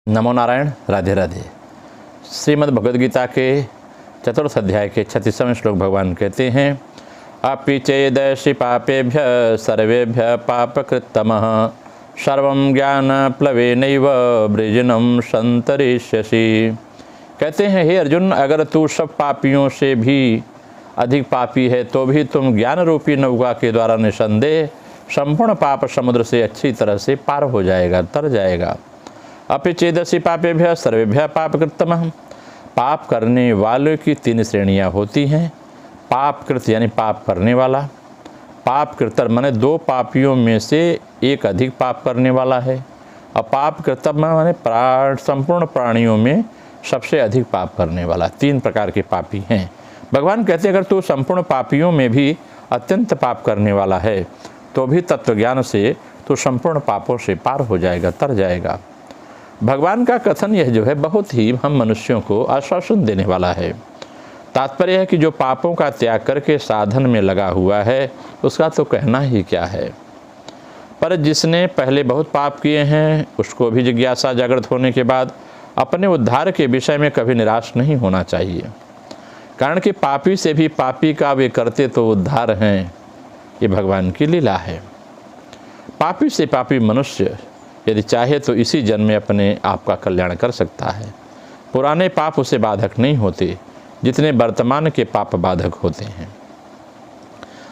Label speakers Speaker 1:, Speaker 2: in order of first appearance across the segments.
Speaker 1: नमो नारायण। राधे राधे। श्रीमद् भगवद गीता के चतुर्थ अध्याय के 36वें श्लोक भगवान कहते हैं, अपि चेदर्षि पापेभ्य सर्वेभ्य पापकृत्तमः सर्वं ज्ञान प्लवेनैव वृजिनं संतरिष्यसि। कहते हैं, हे अर्जुन, अगर तू सब पापियों से भी अधिक पापी है तो भी तुम ज्ञान रूपी नौका के द्वारा निसंदेह संपूर्ण पाप समुद्र से अच्छी तरह से पार हो जाएगा, तर जाएगा। अपि चेदर्षि पापेभ्य सर्वेभ्य पापकृत्तमः। पाप करने वालों की 3 श्रेणियां होती हैं। पापकृत यानी पाप करने वाला, पापकृतर माने 2 पापियों में से एक अधिक पाप करने वाला है, और पापकृतम माने संपूर्ण प्राणियों में सबसे अधिक पाप करने वाला। 3 प्रकार के पापी हैं। भगवान कहते हैं, अगर तू संपूर्ण पापियों में भी अत्यंत पाप करने वाला है तो भी तत्वज्ञान से तू संपूर्ण पापों से पार हो जाएगा, तर जाएगा। भगवान का कथन यह जो है बहुत ही हम मनुष्यों को आश्वासन देने वाला है। तात्पर्य है कि जो पापों का त्याग करके साधन में लगा हुआ है उसका तो कहना ही क्या है, पर जिसने पहले बहुत पाप किए हैं उसको भी जिज्ञासा जागृत होने के बाद अपने उद्धार के विषय में कभी निराश नहीं होना चाहिए। कारण कि पापी से भी पापी का वे करते तो उद्धार हैं, ये भगवान की लीला है। पापी से पापी मनुष्य यदि चाहे तो इसी जन्म में अपने आप का कल्याण कर सकता है। पुराने पाप उसे बाधक नहीं होते जितने वर्तमान के पाप बाधक होते हैं।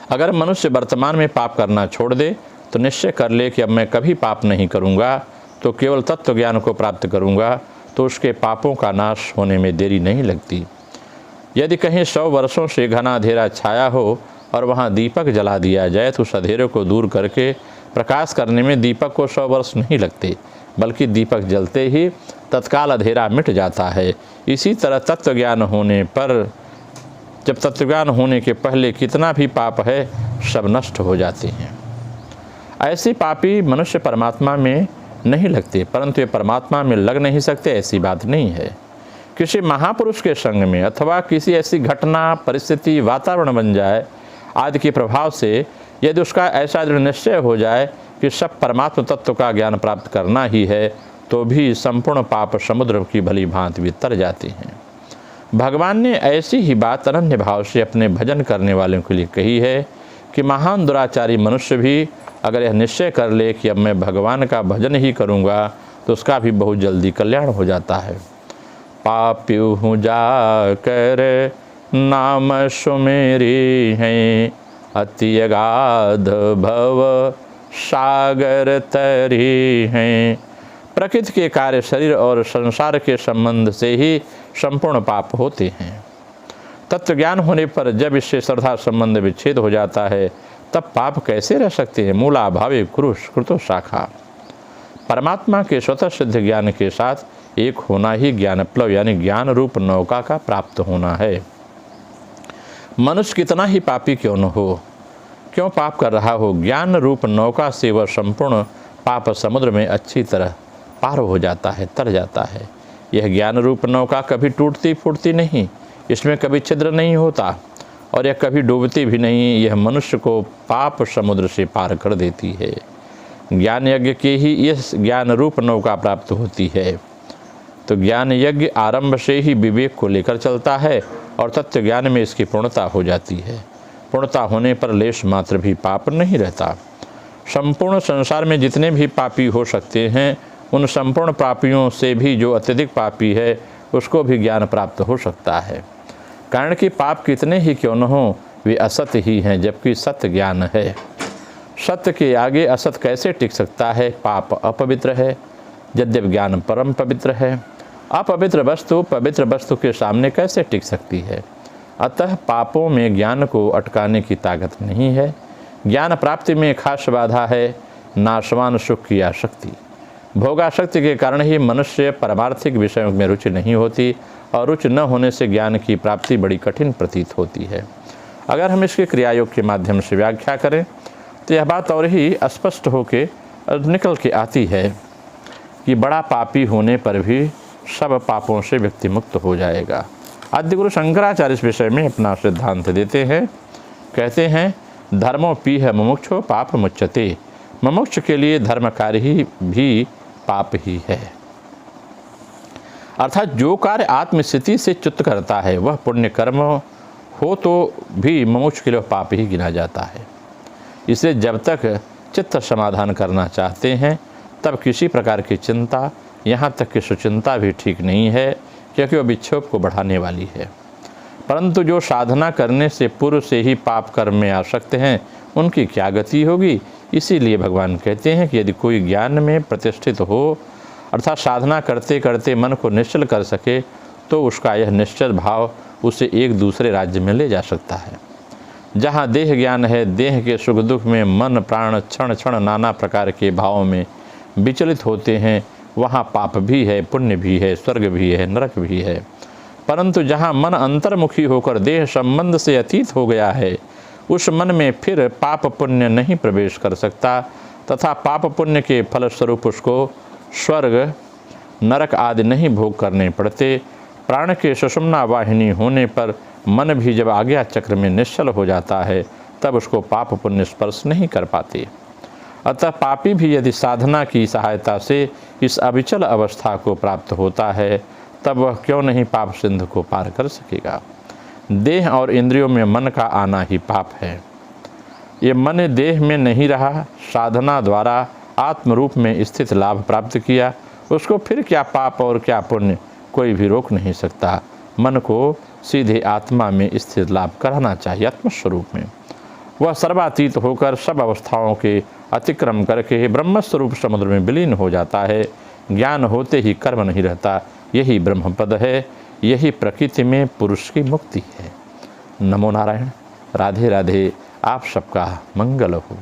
Speaker 1: अगर मनुष्य वर्तमान में पाप करना छोड़ दे तो निश्चय कर ले कि अब मैं कभी पाप नहीं करूँगा, तो केवल तत्व ज्ञान को प्राप्त करूँगा, तो उसके पापों का नाश होने में देरी नहीं लगती। यदि कहीं 100 वर्षों से घना अंधेरा छाया हो और वहाँ दीपक जला दिया जाए तो उस अंधेरे को दूर करके प्रकाश करने में दीपक को 100 वर्ष नहीं लगते, बल्कि दीपक जलते ही तत्काल अंधेरा मिट जाता है। इसी तरह तत्वज्ञान होने पर, जब तत्वज्ञान होने के पहले कितना भी पाप है सब नष्ट हो जाते हैं। ऐसे पापी मनुष्य परमात्मा में नहीं लगते, परंतु ये परमात्मा में लग नहीं सकते ऐसी बात नहीं है। किसी महापुरुष के संग में अथवा किसी ऐसी घटना, परिस्थिति, वातावरण बन जाए आदि के प्रभाव से यदि उसका ऐसा दृढ़ निश्चय हो जाए कि सब परमात्म तत्व का ज्ञान प्राप्त करना ही है, तो भी संपूर्ण पाप समुद्र की भली भांति भी तर जाते हैं। भगवान ने ऐसी ही बात अनन्य भाव से अपने भजन करने वालों के लिए कही है कि महान दुराचारी मनुष्य भी अगर यह निश्चय कर ले कि अब मैं भगवान का भजन ही करूँगा तो उसका भी बहुत जल्दी कल्याण हो जाता है। पाप्यू हूँ जाकर नाम सुमेरी हैं, अति अगाध भव सागर तरी हैं। प्रकृति के कार्य शरीर और संसार के संबंध से ही संपूर्ण पाप होते हैं। तत्व ज्ञान होने पर जब इससे श्रद्धा संबंध विच्छेद हो जाता है तब पाप कैसे रह सकते हैं। मूला भावे क्रुश कृतो शाखा। परमात्मा के स्वतः सिद्ध ज्ञान के साथ एक होना ही ज्ञान प्लव यानी ज्ञान रूप नौका का प्राप्त होना है। मनुष्य कितना ही पापी क्यों न हो, क्यों पाप कर रहा हो, ज्ञान रूप नौका से वह संपूर्ण पाप समुद्र में अच्छी तरह पार हो जाता है, तर जाता है। यह ज्ञान रूप नौका कभी टूटती फूटती नहीं, इसमें कभी छिद्र नहीं होता और यह कभी डूबती भी नहीं। यह मनुष्य को पाप समुद्र से पार कर देती है। ज्ञान यज्ञ की ही इस ज्ञान रूप नौका प्राप्त होती है। तो ज्ञान यज्ञ आरंभ से ही विवेक को लेकर चलता है और तत्व ज्ञान में इसकी पूर्णता हो जाती है। पूर्णता होने पर लेश मात्र भी पाप नहीं रहता। संपूर्ण संसार में जितने भी पापी हो सकते हैं उन संपूर्ण पापियों से भी जो अत्यधिक पापी है उसको भी ज्ञान प्राप्त हो सकता है। कारण कि पाप कितने ही क्यों न हो वे असत्य ही हैं, जबकि सत्य ज्ञान है। सत्य के आगे असत कैसे टिक सकता है। पाप अपवित्र है, यद्यपि ज्ञान परम पवित्र है। अपवित्र वस्तु पवित्र वस्तु के सामने कैसे टिक सकती है। अतः पापों में ज्ञान को अटकाने की ताकत नहीं है। ज्ञान प्राप्ति में खास बाधा है नाशवान सुख की आसक्ति। भोगासक्ति के कारण ही मनुष्य परमार्थिक विषयों में रुचि नहीं होती और रुचि न होने से ज्ञान की प्राप्ति बड़ी कठिन प्रतीत होती है। अगर हम इसके क्रियायोग के माध्यम से व्याख्या करें तो यह बात और ही स्पष्ट होकर निकल के आती है कि बड़ा पापी होने पर भी सब पापों से व्यक्ति मुक्त हो जाएगा। आद्य गुरु शंकराचार्य इस विषय में अपना सिद्धांत देते हैं। कहते हैं, धर्मो पीह मुमुक्षो पाप मुच्यते। मुमुक्ष के लिए धर्म कार्य ही भी पाप ही है। अर्थात जो कार्य आत्मस्थिति से च्युत करता है वह पुण्य कर्म हो तो भी मुमुक्ष के लिए पाप ही गिना जाता है। इसलिए जब तक चित्त समाधान करना चाहते हैं तब किसी प्रकार की चिंता, यहाँ तक कि सुचिंता भी ठीक नहीं है, क्योंकि वह विक्षोभ को बढ़ाने वाली है। परंतु जो साधना करने से पूर्व से ही पाप कर्म में आसक्त हैं उनकी क्या गति होगी। इसीलिए भगवान कहते हैं कि यदि कोई ज्ञान में प्रतिष्ठित हो, अर्थात साधना करते करते मन को निश्चल कर सके, तो उसका यह निश्चल भाव उसे एक दूसरे राज्य में ले जा सकता है। जहाँ देह ज्ञान है, देह के सुख दुख में मन प्राण क्षण क्षण नाना प्रकार के भावों में विचलित होते हैं, वहाँ पाप भी है, पुण्य भी है, स्वर्ग भी है, नरक भी है। परंतु जहाँ मन अंतर्मुखी होकर देह संबंध से अतीत हो गया है, उस मन में फिर पाप पुण्य नहीं प्रवेश कर सकता, तथा पाप पुण्य के फलस्वरूप उसको स्वर्ग नरक आदि नहीं भोग करने पड़ते। प्राण के सुषुम्ना वाहिनी होने पर मन भी जब आज्ञा चक्र में निश्चल हो जाता है तब उसको पाप पुण्य स्पर्श नहीं कर पाते। अतः पापी भी यदि साधना की सहायता से इस अविचल अवस्था को प्राप्त होता है तब वह क्यों नहीं पाप सिंधु को पार कर सकेगा। देह और इंद्रियों में मन का आना ही पाप है। ये मन देह में नहीं रहा, साधना द्वारा आत्मरूप में स्थित लाभ प्राप्त किया, उसको फिर क्या पाप और क्या पुण्य कोई भी रोक नहीं सकता। मन को सीधे आत्मा में स्थित लाभ कराना चाहिए। आत्मस्वरूप में वह सर्वातीत होकर सब अवस्थाओं के अतिक्रम करके ब्रह्मस्वरूप समुद्र में विलीन हो जाता है। ज्ञान होते ही कर्म नहीं रहता, यही ब्रह्मपद है, यही प्रकृति में पुरुष की मुक्ति है। नमो नारायण। राधे राधे। आप सबका मंगल हो।